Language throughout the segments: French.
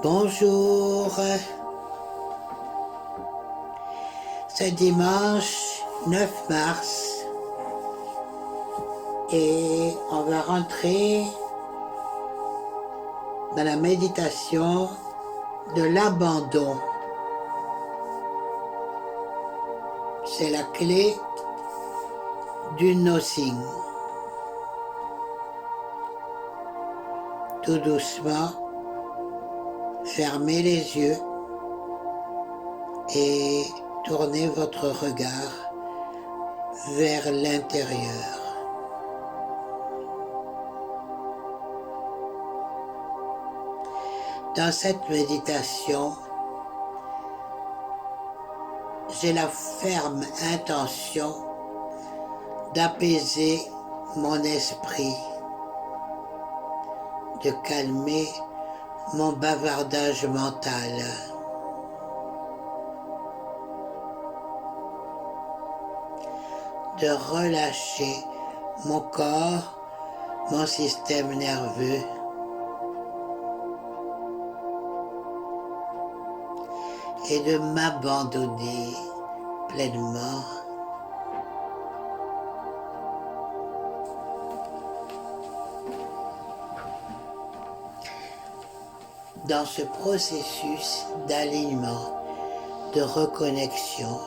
Bonjour, c'est dimanche 9 mars et on va rentrer dans la méditation de l'abandon. C'est la clé du no-thing. Tout doucement, fermez les yeux et tournez votre regard vers l'intérieur. Dans cette méditation, j'ai la ferme intention d'apaiser mon esprit, de calmer mon bavardage mental. De relâcher mon corps, mon système nerveux, et de m'abandonner pleinement dans ce processus d'alignement, de reconnexion.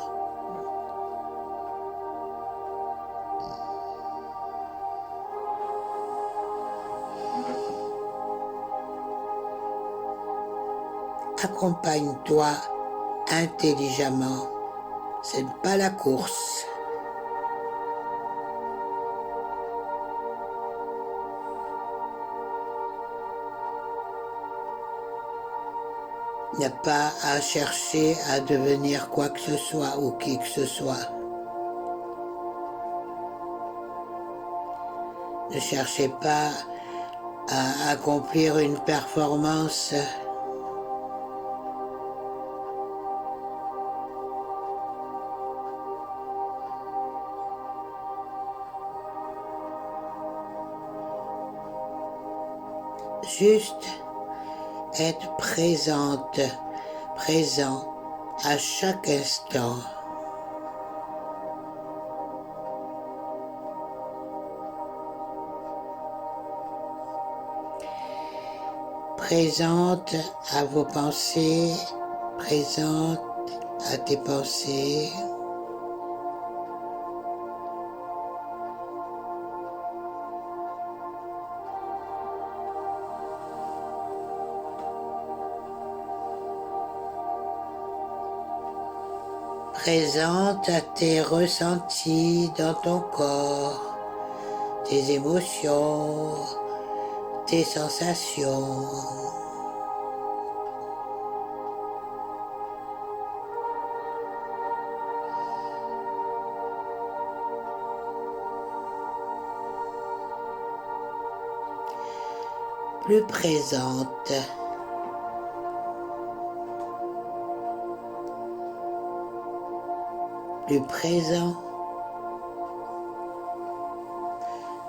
Accompagne-toi intelligemment, c'est pas la course. Il n'y a pas à chercher à devenir quoi que ce soit ou qui que ce soit. Ne cherchez pas à accomplir une performance. Juste être présente, présent à chaque instant. Présente à vos pensées, présente à tes pensées. Présente à tes ressentis dans ton corps, tes émotions, tes sensations. Plus présente. Plus présent,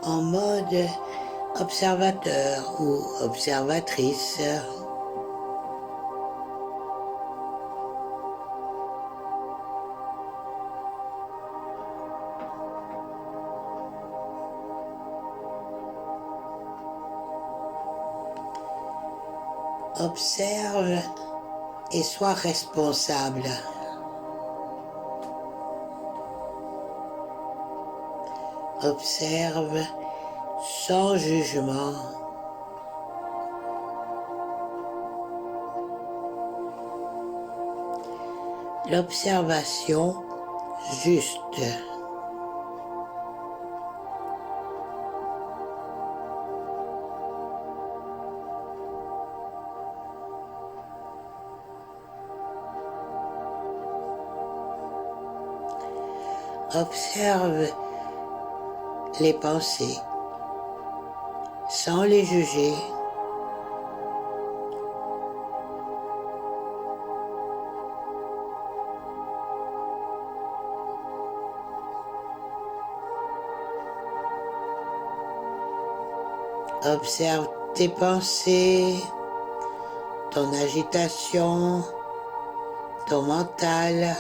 en mode observateur ou observatrice. Observe et sois responsable. Observe sans jugement. L'observation juste. Observe les pensées sans les juger. Observe tes pensées, ton agitation, ton mental,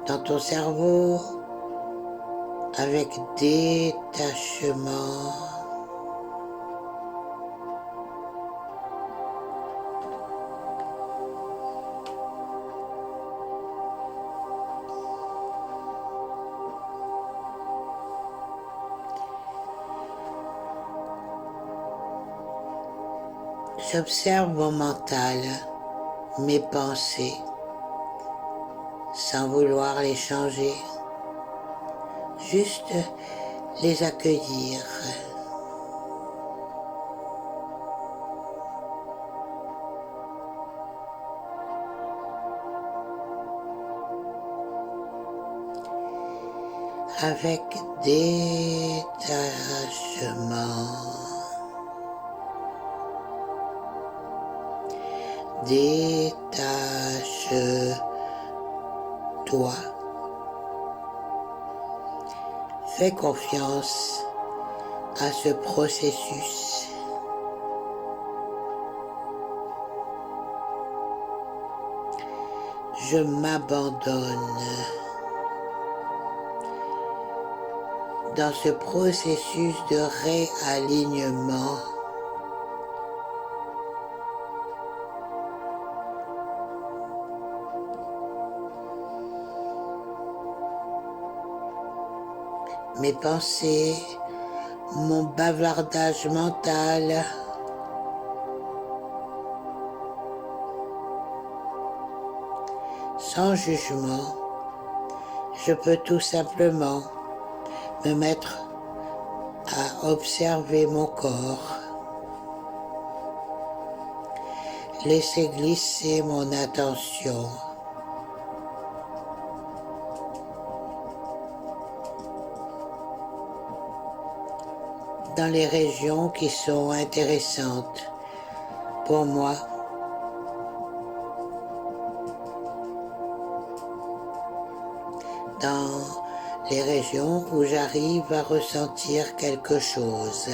dans ton cerveau, avec détachement. J'observe mon mental, mes pensées, sans vouloir les changer, juste les accueillir. Avec détachement. Détache-toi. Fais confiance à ce processus. Je m'abandonne dans ce processus de réalignement. Mes pensées, mon bavardage mental, sans jugement, je peux tout simplement me mettre à observer mon corps, laisser glisser mon attention. Dans les régions qui sont intéressantes pour moi. Dans les régions où j'arrive à ressentir quelque chose.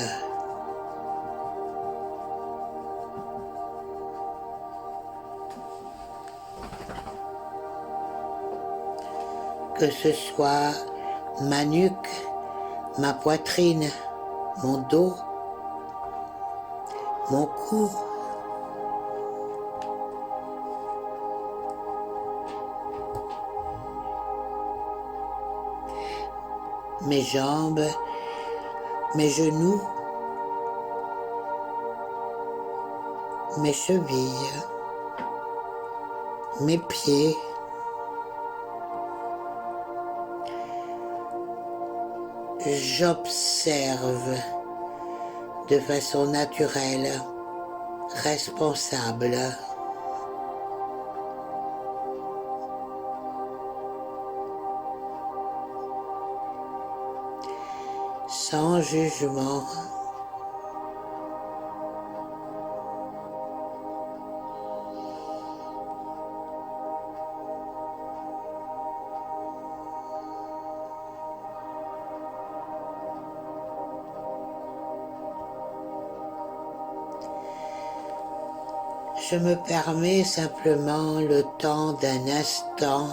Que ce soit ma nuque, ma poitrine, mon dos, mon cou, mes jambes, mes genoux, mes chevilles, mes pieds, j'observe de façon naturelle, responsable. Sans jugement. Je me permets simplement le temps d'un instant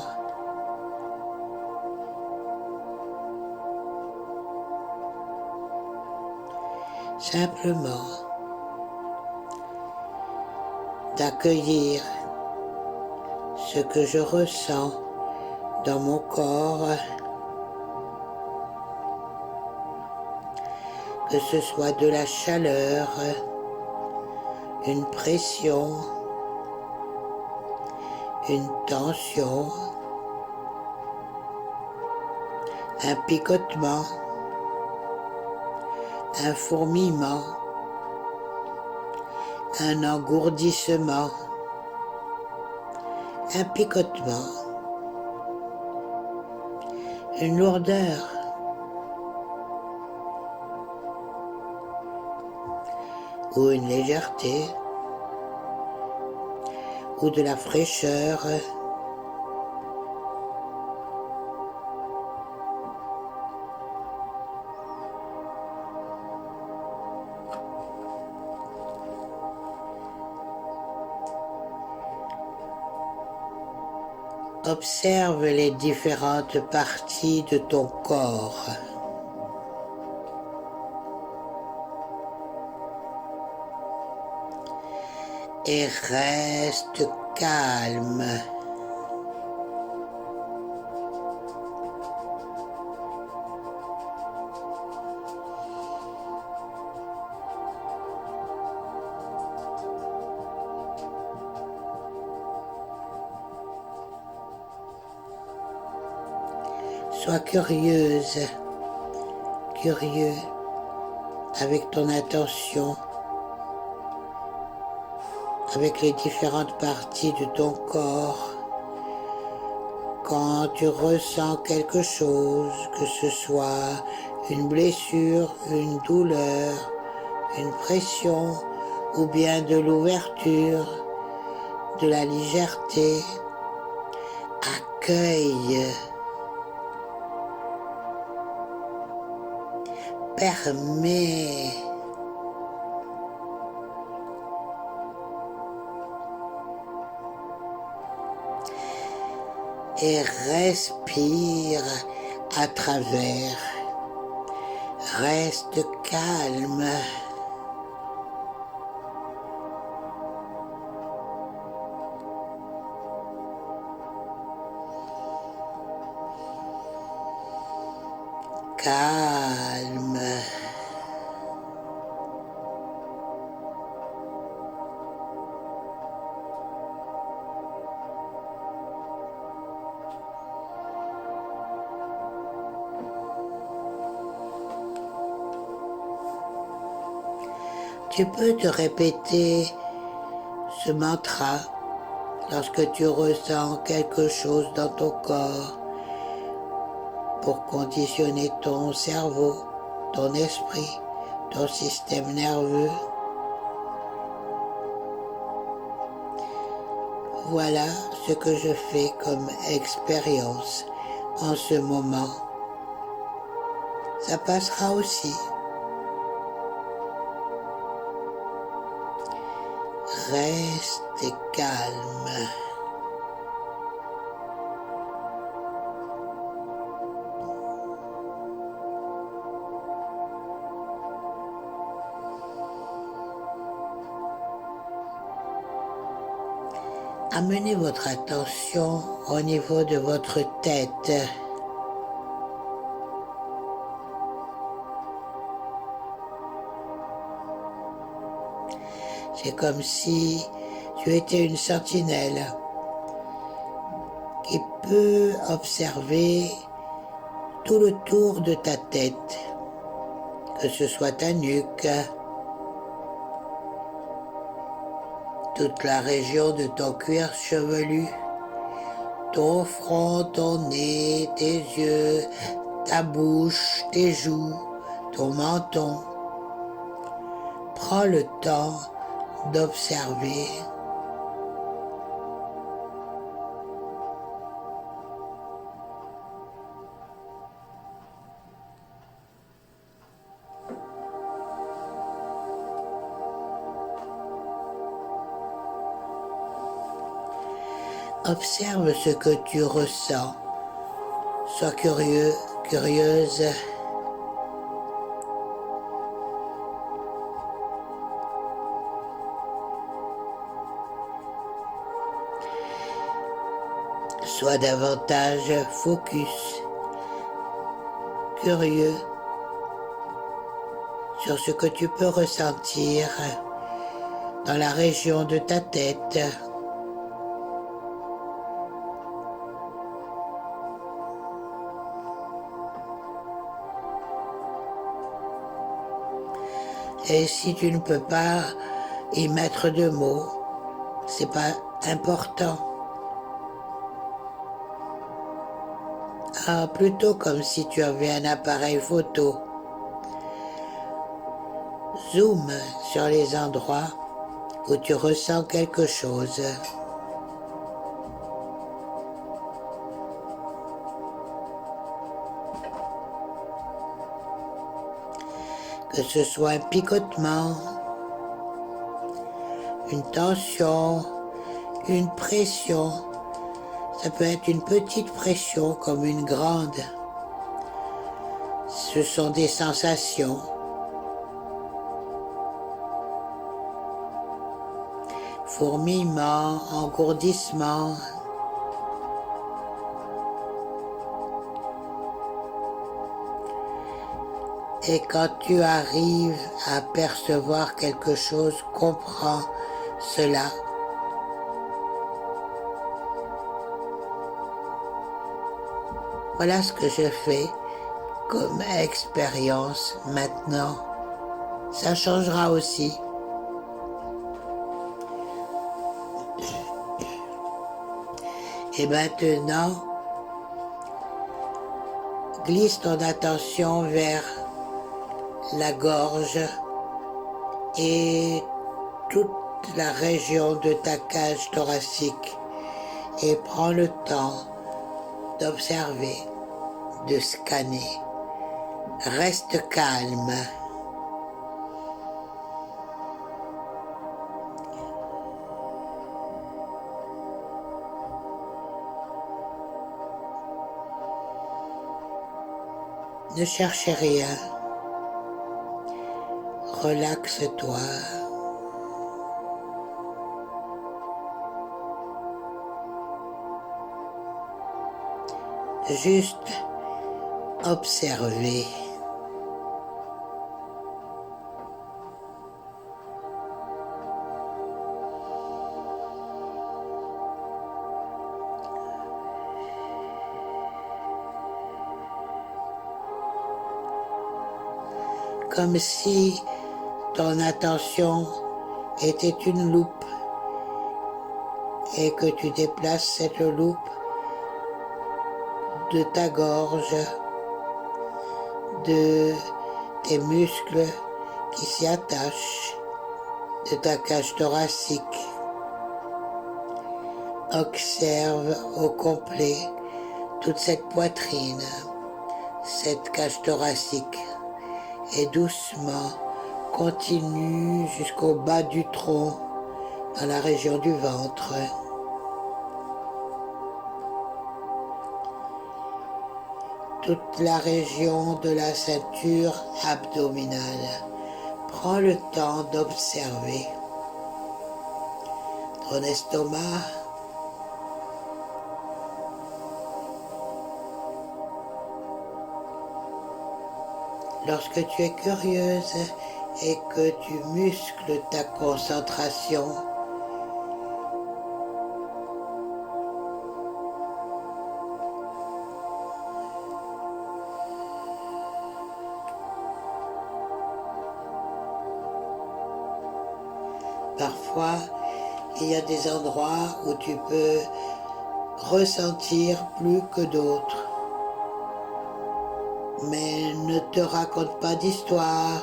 simplement d'accueillir ce que je ressens dans mon corps, que ce soit de la chaleur, une pression, une tension, un picotement, un fourmillement, un engourdissement, un picotement, une lourdeur, ou une légèreté, ou de la fraîcheur. Observe les différentes parties de ton corps. Et reste calme. Sois curieuse, curieux avec ton attention, avec les différentes parties de ton corps. Quand tu ressens quelque chose, que ce soit une blessure, une douleur, une pression ou bien de l'ouverture, de la légèreté, accueille, permets. Et respire à travers. Reste calme. Calme. Tu peux te répéter ce mantra lorsque tu ressens quelque chose dans ton corps pour conditionner ton cerveau, ton esprit, ton système nerveux. Voilà ce que je fais comme expérience en ce moment. Ça passera aussi. Reste calme. Amenez votre attention au niveau de votre tête. C'est comme si tu étais une sentinelle qui peut observer tout le tour de ta tête, que ce soit ta nuque, toute la région de ton cuir chevelu, ton front, ton nez, tes yeux, ta bouche, tes joues, ton menton. Prends le temps d'observer. Observe ce que tu ressens. Sois curieux, curieuse. Sois davantage focus, curieux sur ce que tu peux ressentir dans la région de ta tête. Et si tu ne peux pas y mettre de mots, c'est pas important. Plutôt comme si tu avais un appareil photo. Zoom sur les endroits où tu ressens quelque chose. Que ce soit un picotement, une tension, une pression, Ça peut être une petite pression comme une grande. Ce sont des sensations. Fourmillement, engourdissement. Et quand tu arrives à percevoir quelque chose, comprends cela. Voilà ce que je fais comme expérience maintenant. Ça changera aussi. Et maintenant, glisse ton attention vers la gorge et toute la région de ta cage thoracique et prends le temps d'observer, de scanner. Reste calme. Ne cherchez rien. Relaxe-toi. Juste observer. Comme si ton attention était une loupe et que tu déplaces cette loupe de ta gorge, de tes muscles qui s'y attachent, de ta cage thoracique. Observe au complet toute cette poitrine, cette cage thoracique et doucement continue jusqu'au bas du tronc dans la région du ventre. Toute la région de la ceinture abdominale. Prends le temps d'observer ton estomac. Lorsque tu es curieuse et que tu muscles ta concentration, parfois, il y a des endroits où tu peux ressentir plus que d'autres. Mais ne te raconte pas d'histoire.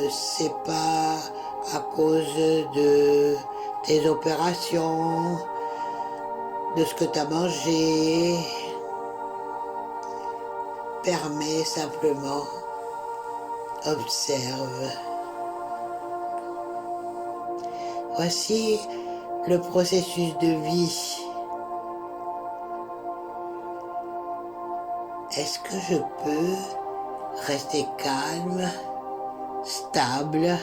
C'est pas à cause de tes opérations, de ce que tu as mangé. Permets simplement, observe. Voici le processus de vie. Est-ce que je peux rester calme, stable,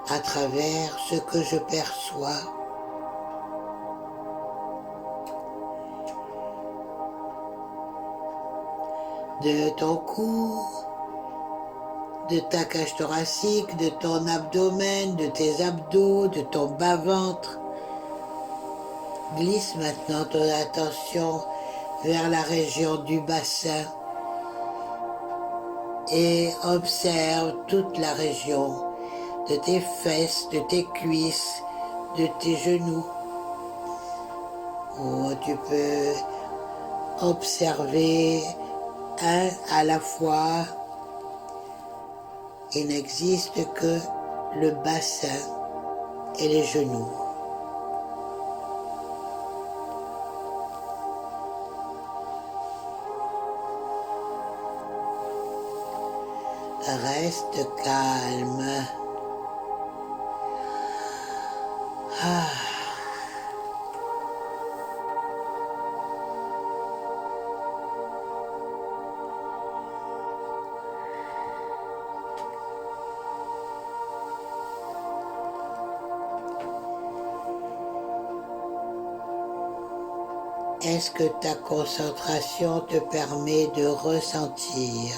à travers ce que je perçois? De ton cou, de ta cage thoracique, de ton abdomen, de tes abdos, de ton bas-ventre. Glisse maintenant ton attention vers la région du bassin et observe toute la région de tes fesses, de tes cuisses, de tes genoux. Où tu peux observer un à la fois. Il n'existe que le bassin et les genoux. Reste calme. Ah. Est-ce que ta concentration te permet de ressentir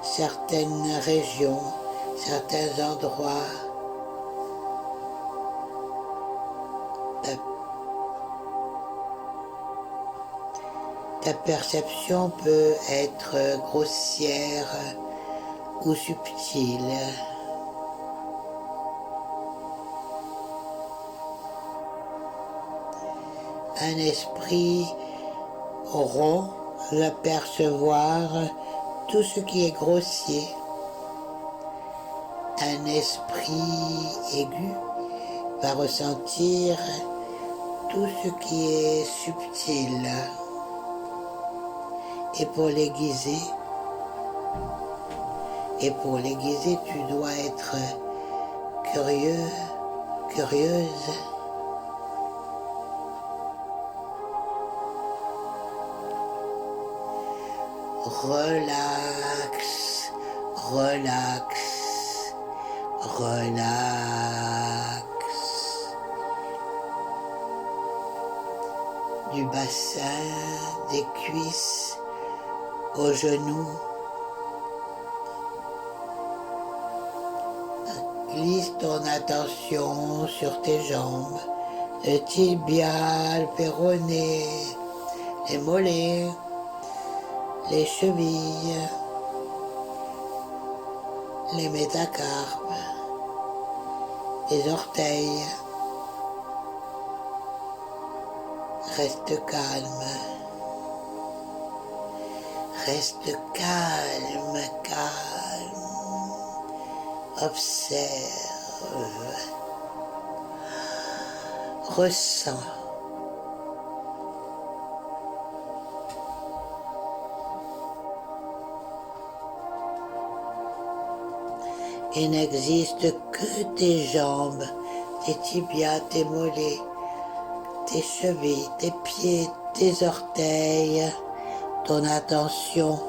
certaines régions, certains endroits? Ta perception peut être grossière ou subtile. Un esprit rond va percevoir tout ce qui est grossier. Un esprit aigu va ressentir tout ce qui est subtil. Et pour l'aiguiser, tu dois être curieux, curieuse. Relax, relax, relax. Du bassin, des cuisses, aux genoux. Glisse ton attention sur tes jambes, le tibia, le péroné, les mollets, les chevilles, les métacarpes, les orteils. Reste calme. Reste calme, calme. Observe. Ressens. Il n'existe que tes jambes, tes tibias, tes mollets, tes chevilles, tes pieds, tes orteils. Ton attention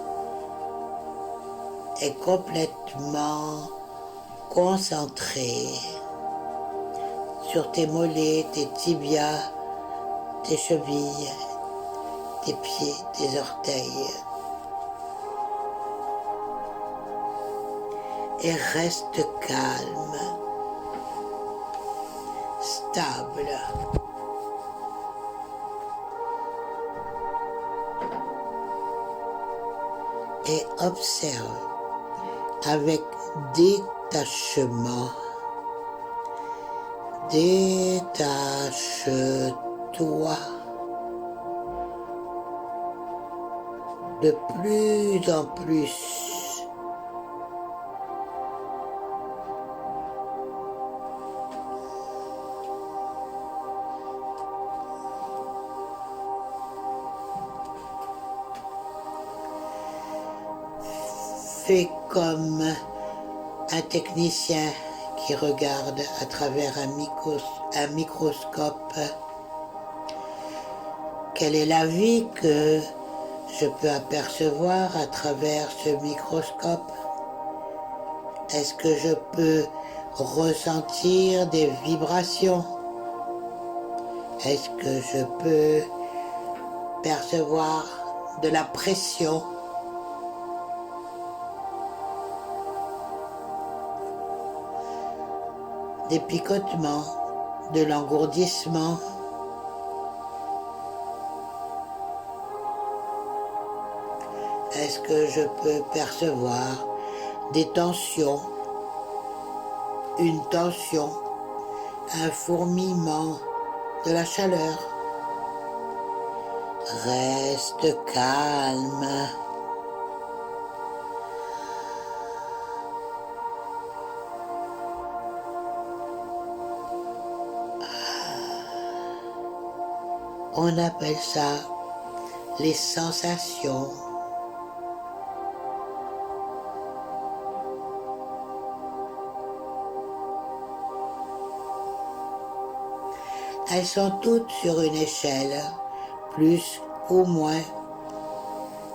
est complètement concentrée sur tes mollets, tes tibias, tes chevilles, tes pieds, tes orteils. Et reste calme, stable. Et observe avec détachement. Détache-toi de plus en plus. Fais comme un technicien qui regarde à travers un microscope. Quelle est la vie que je peux apercevoir à travers ce microscope? Est-ce que je peux ressentir des vibrations? Est-ce que je peux percevoir de la pression? Des picotements, de l'engourdissement. Est-ce que je peux percevoir des tensions, une tension, un fourmillement, de la chaleur? Reste calme. On appelle ça les sensations. Elles sont toutes sur une échelle, plus ou moins.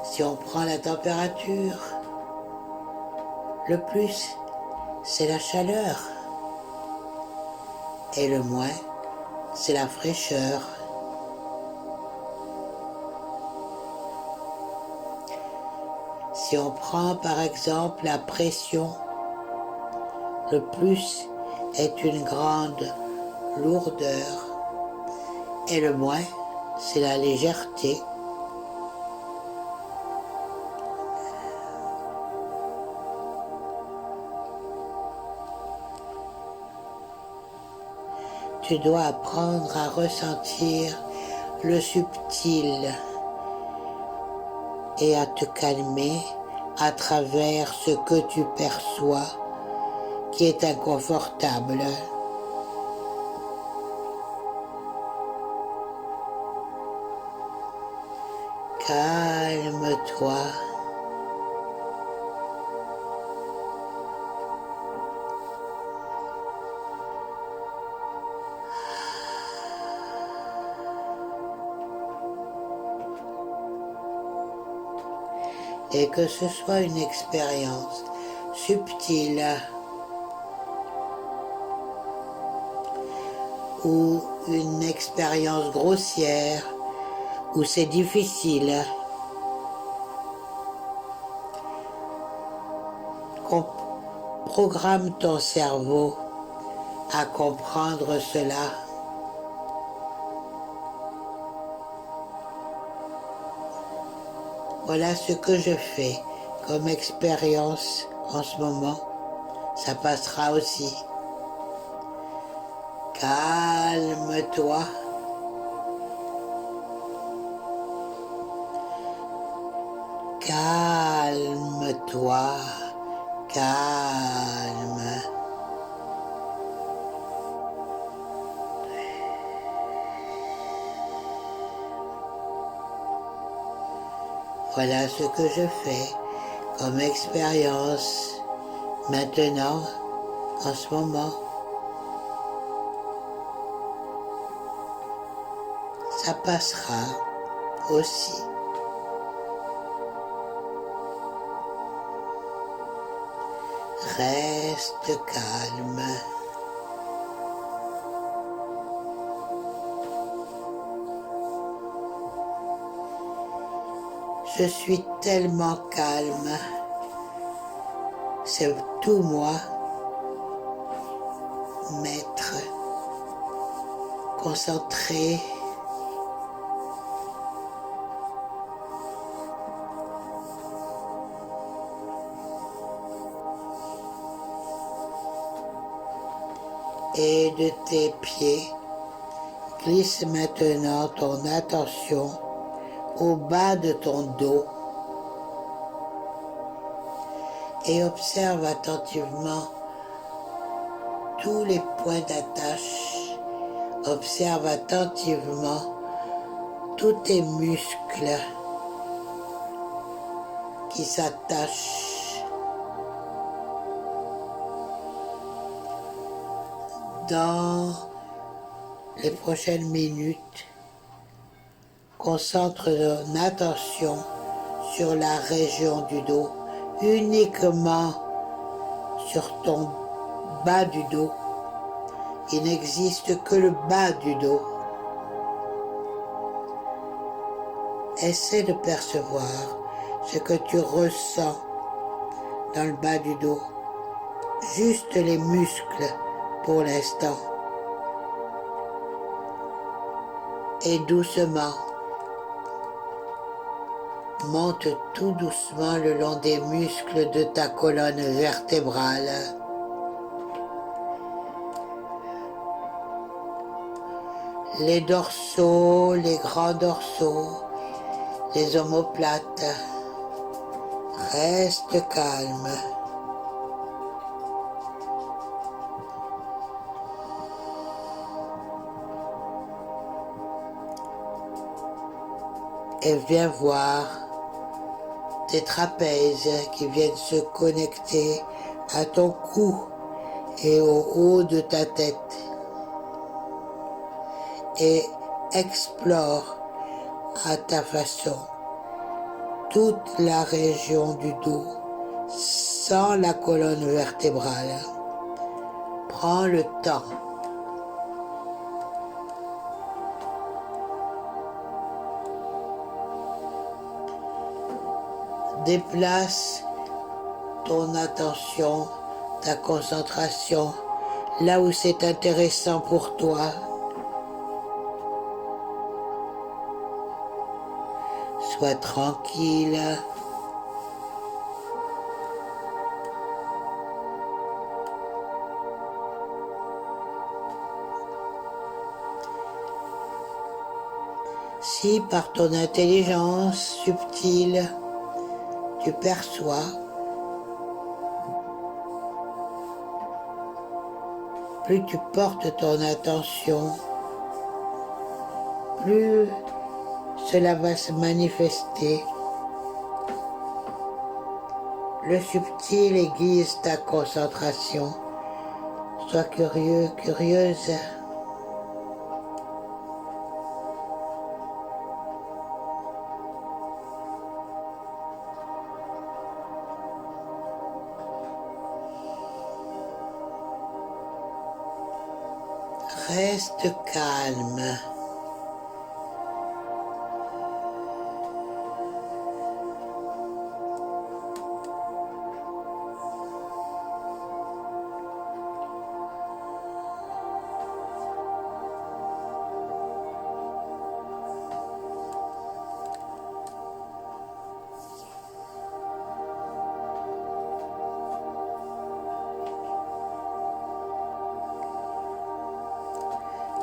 Si on prend la température, le plus, c'est la chaleur. Et le moins, c'est la fraîcheur. Si on prend par exemple la pression, le plus est une grande lourdeur et le moins, c'est la légèreté. Tu dois apprendre à ressentir le subtil et à te calmer à travers ce que tu perçois qui est inconfortable. Calme-toi. Et que ce soit une expérience subtile ou une expérience grossière où c'est difficile, programme ton cerveau à comprendre cela. Voilà ce que je fais comme expérience en ce moment. Ça passera aussi. Calme-toi. Calme-toi. Calme. Voilà ce que je fais comme expérience maintenant, en ce moment. Ça passera aussi. Reste calme. Je suis tellement calme. C'est tout moi, maître, concentré. Et de tes pieds, glisse maintenant ton attention au bas de ton dos et observe attentivement tous les points d'attache. Observe attentivement tous tes muscles qui s'attachent. Dans les prochaines minutes, concentre ton attention sur la région du dos, uniquement sur ton bas du dos. Il n'existe que le bas du dos. Essaie de percevoir ce que tu ressens dans le bas du dos. Juste les muscles pour l'instant. Et doucement, monte tout doucement le long des muscles de ta colonne vertébrale. Les dorsaux, les grands dorsaux, les omoplates. Reste calme. Et viens voir tes trapèzes qui viennent se connecter à ton cou et au haut de ta tête. et explore à ta façon toute la région du dos sans la colonne vertébrale. Prends le temps. Déplace ton attention, ta concentration, là où c'est intéressant pour toi. Sois tranquille. Si par ton intelligence subtile, tu perçois plus tu portes ton attention, plus cela va se manifester. Le subtil aiguise ta concentration. Sois curieux, curieuse. Reste calme.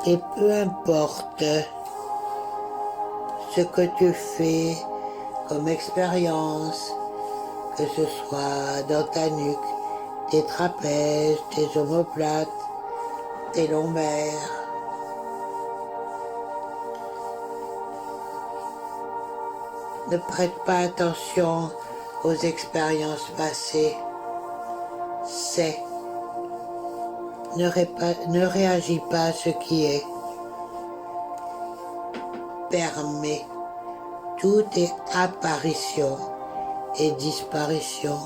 Et peu importe ce que tu fais comme expérience, que ce soit dans ta nuque, tes trapèzes, tes omoplates, tes lombaires, ne prête pas attention aux expériences passées. C'est. Ne réagis pas à ce qui est. Permets. Tout est apparition et disparition.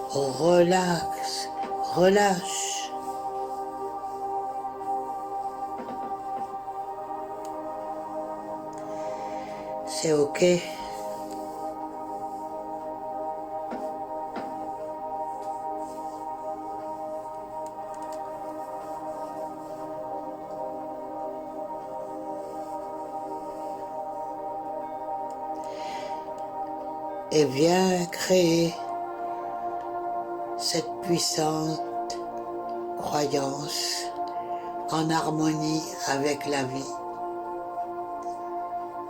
Relaxe, relâche. C'est ok. Et viens créer cette puissante croyance en harmonie avec la vie.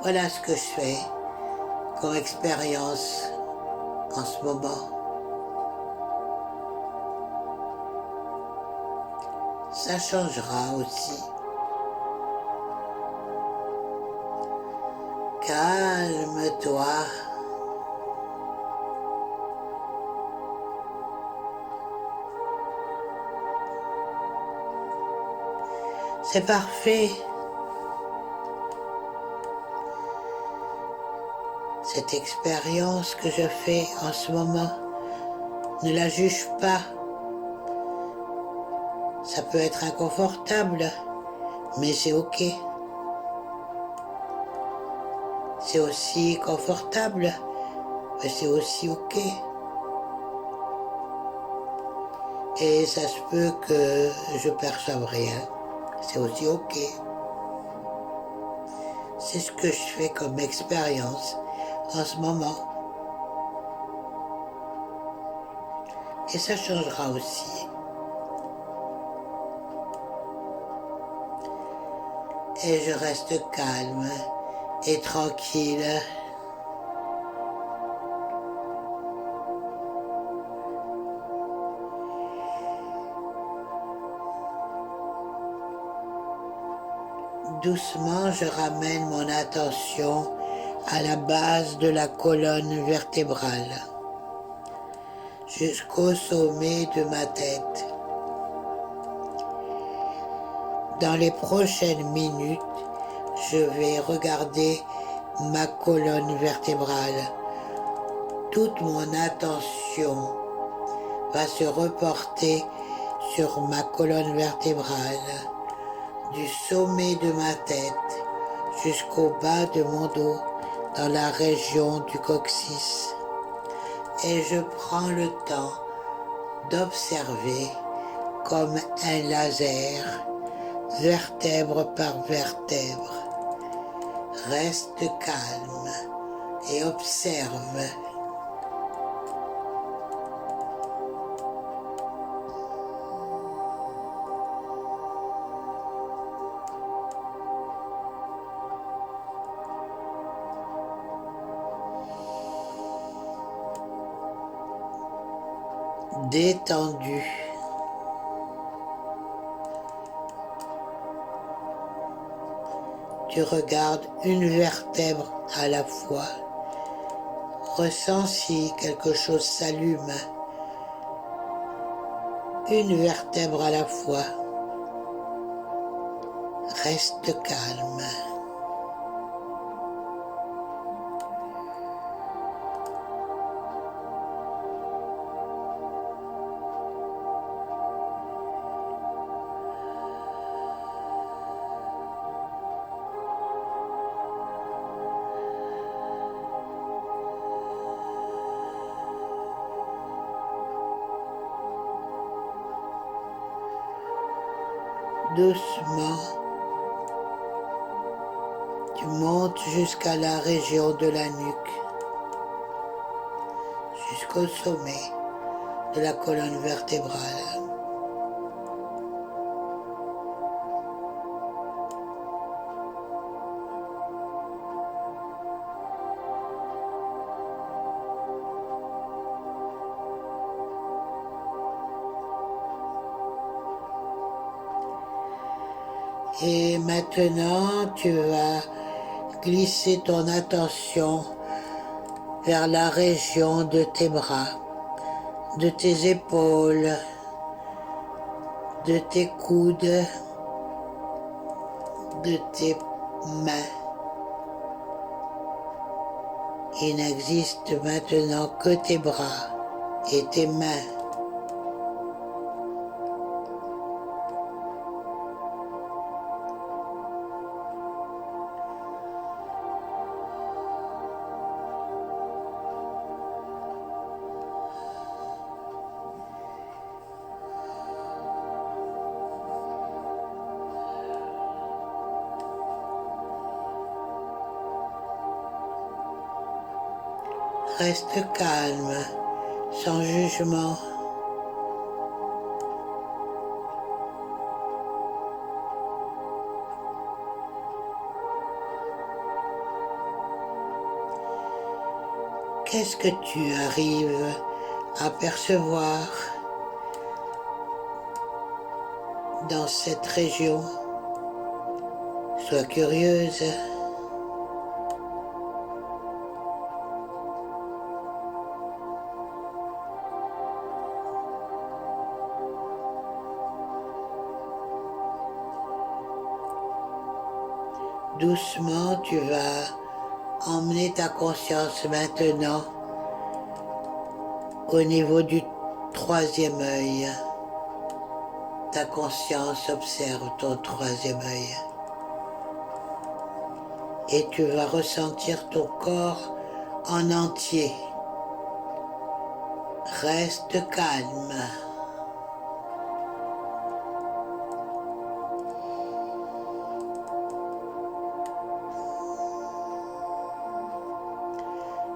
Voilà ce que je fais comme expérience en ce moment. Ça changera aussi. Calme-toi. C'est parfait. Cette expérience que je fais en ce moment, ne la juge pas. Ça peut être inconfortable, mais c'est ok. C'est aussi confortable, mais c'est aussi ok. Et ça se peut que je perçoive rien. C'est aussi ok. C'est ce que je fais comme expérience en ce moment. Et ça changera aussi. Et je reste calme et tranquille. Doucement, je ramène mon attention à la base de la colonne vertébrale, jusqu'au sommet de ma tête. Dans les prochaines minutes, je vais regarder ma colonne vertébrale. Toute mon attention va se reporter sur ma colonne vertébrale, du sommet de ma tête jusqu'au bas de mon dos, dans la région du coccyx. Et je prends le temps d'observer comme un laser, vertèbre par vertèbre. Reste calme et observe. Détendu. Tu regardes une vertèbre à la fois. Ressens si quelque chose s'allume. Une vertèbre à la fois. Reste calme. Doucement, tu montes jusqu'à la région de la nuque, jusqu'au sommet de la colonne vertébrale. Et maintenant, tu vas glisser ton attention vers la région de tes bras, de tes épaules, de tes coudes, de tes mains. Il n'existe maintenant que tes bras et tes mains. Reste calme, sans jugement. Qu'est-ce que tu arrives à percevoir dans cette région? Sois curieuse. Doucement, tu vas emmener ta conscience maintenant au niveau du troisième œil. Ta conscience observe ton troisième œil. Et tu vas ressentir ton corps en entier. Reste calme.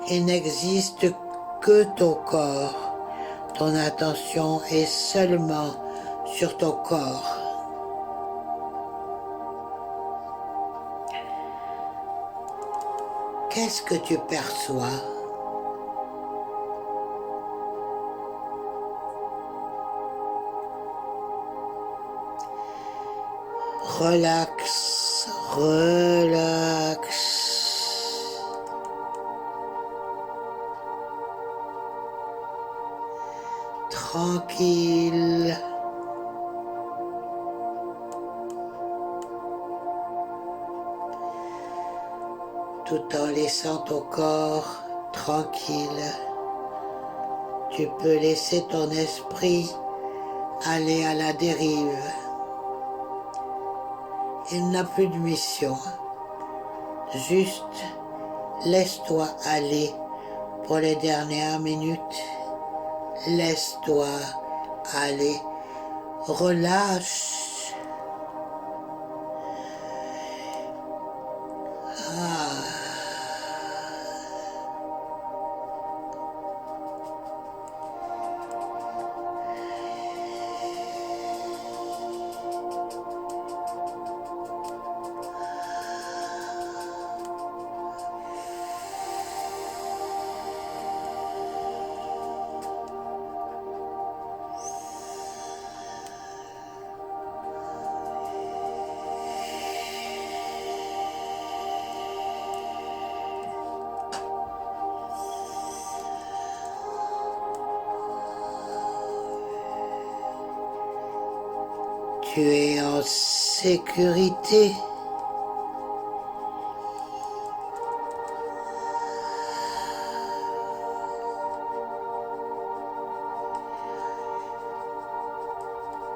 Il n'existe que ton corps. Ton attention est seulement sur ton corps. Qu'est-ce que tu perçois? Relax, relax. Tranquille. tout en laissant ton corps tranquille. Tu peux laisser ton esprit aller à la dérive. Il n'a plus de mission. Juste laisse-toi aller pour les dernières minutes. Laisse-toi aller. Relâche. Tu es en sécurité.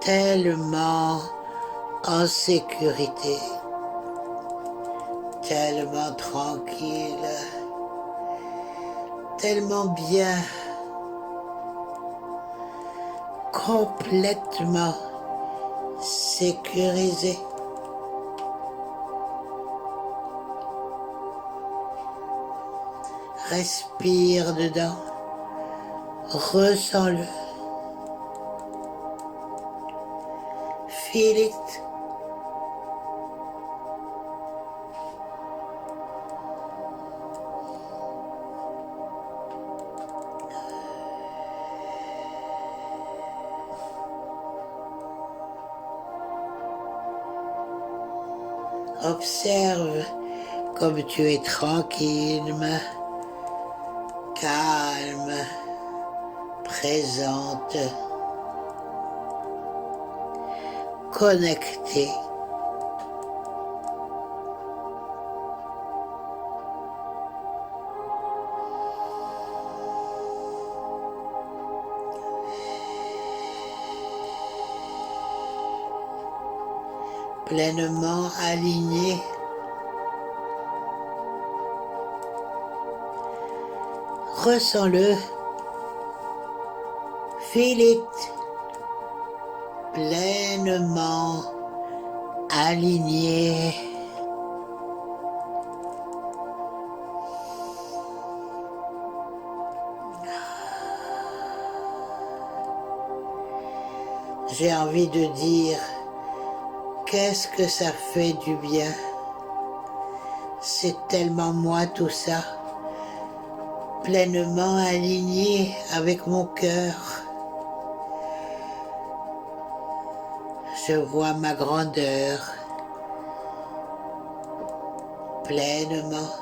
Tellement en sécurité, tellement tranquille, tellement bien, complètement sécurisé. Respire dedans, ressens-le. Feel it. Observe comme tu es tranquille, calme, présente, connectée. Pleinement aligné. Ressens-le. Feel it. Pleinement aligné. J'ai envie de dire, qu'est-ce que ça fait du bien. C'est tellement moi tout ça, pleinement aligné avec mon cœur. Je vois ma grandeur, pleinement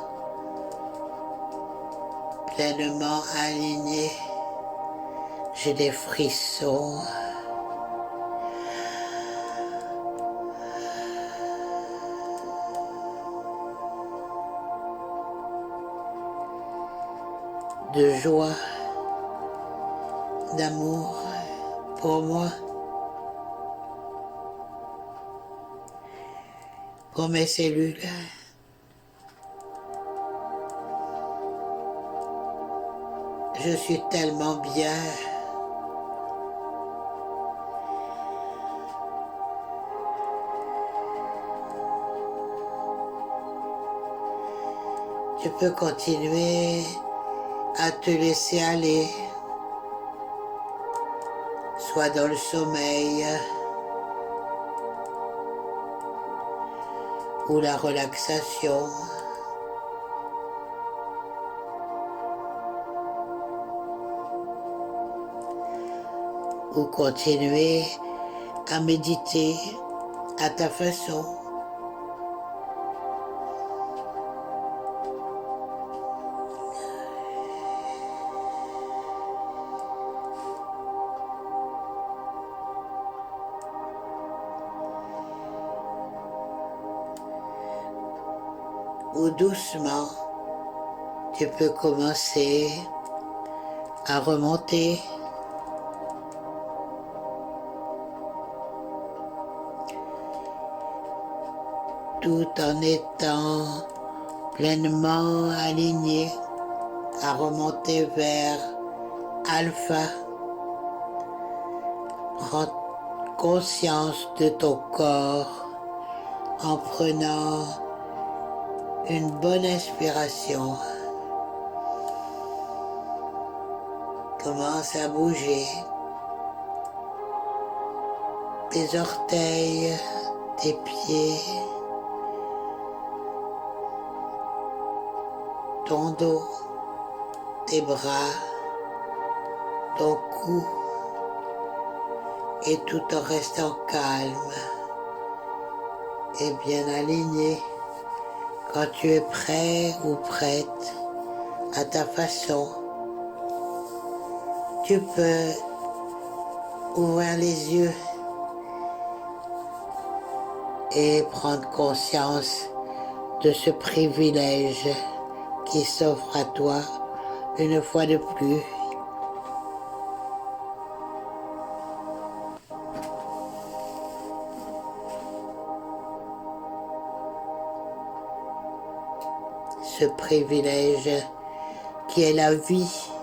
aligné. J'ai des frissons. De joie, d'amour pour moi, pour mes cellules. Je suis tellement bien. Tu peux continuer à te laisser aller, soit dans le sommeil ou la relaxation. Ou continuer à méditer à ta façon. Ou doucement Tu peux commencer à remonter tout en étant pleinement aligné, à remonter vers Alpha. Prends conscience de ton corps en prenant une bonne inspiration. Commence à bouger tes orteils, tes pieds, ton dos, tes bras, ton cou, et tout en restant calme et bien aligné. Quand tu es prêt ou prête à ta façon, tu peux ouvrir les yeux et prendre conscience de ce privilège qui s'offre à toi une fois de plus. Ce privilège qui est la vie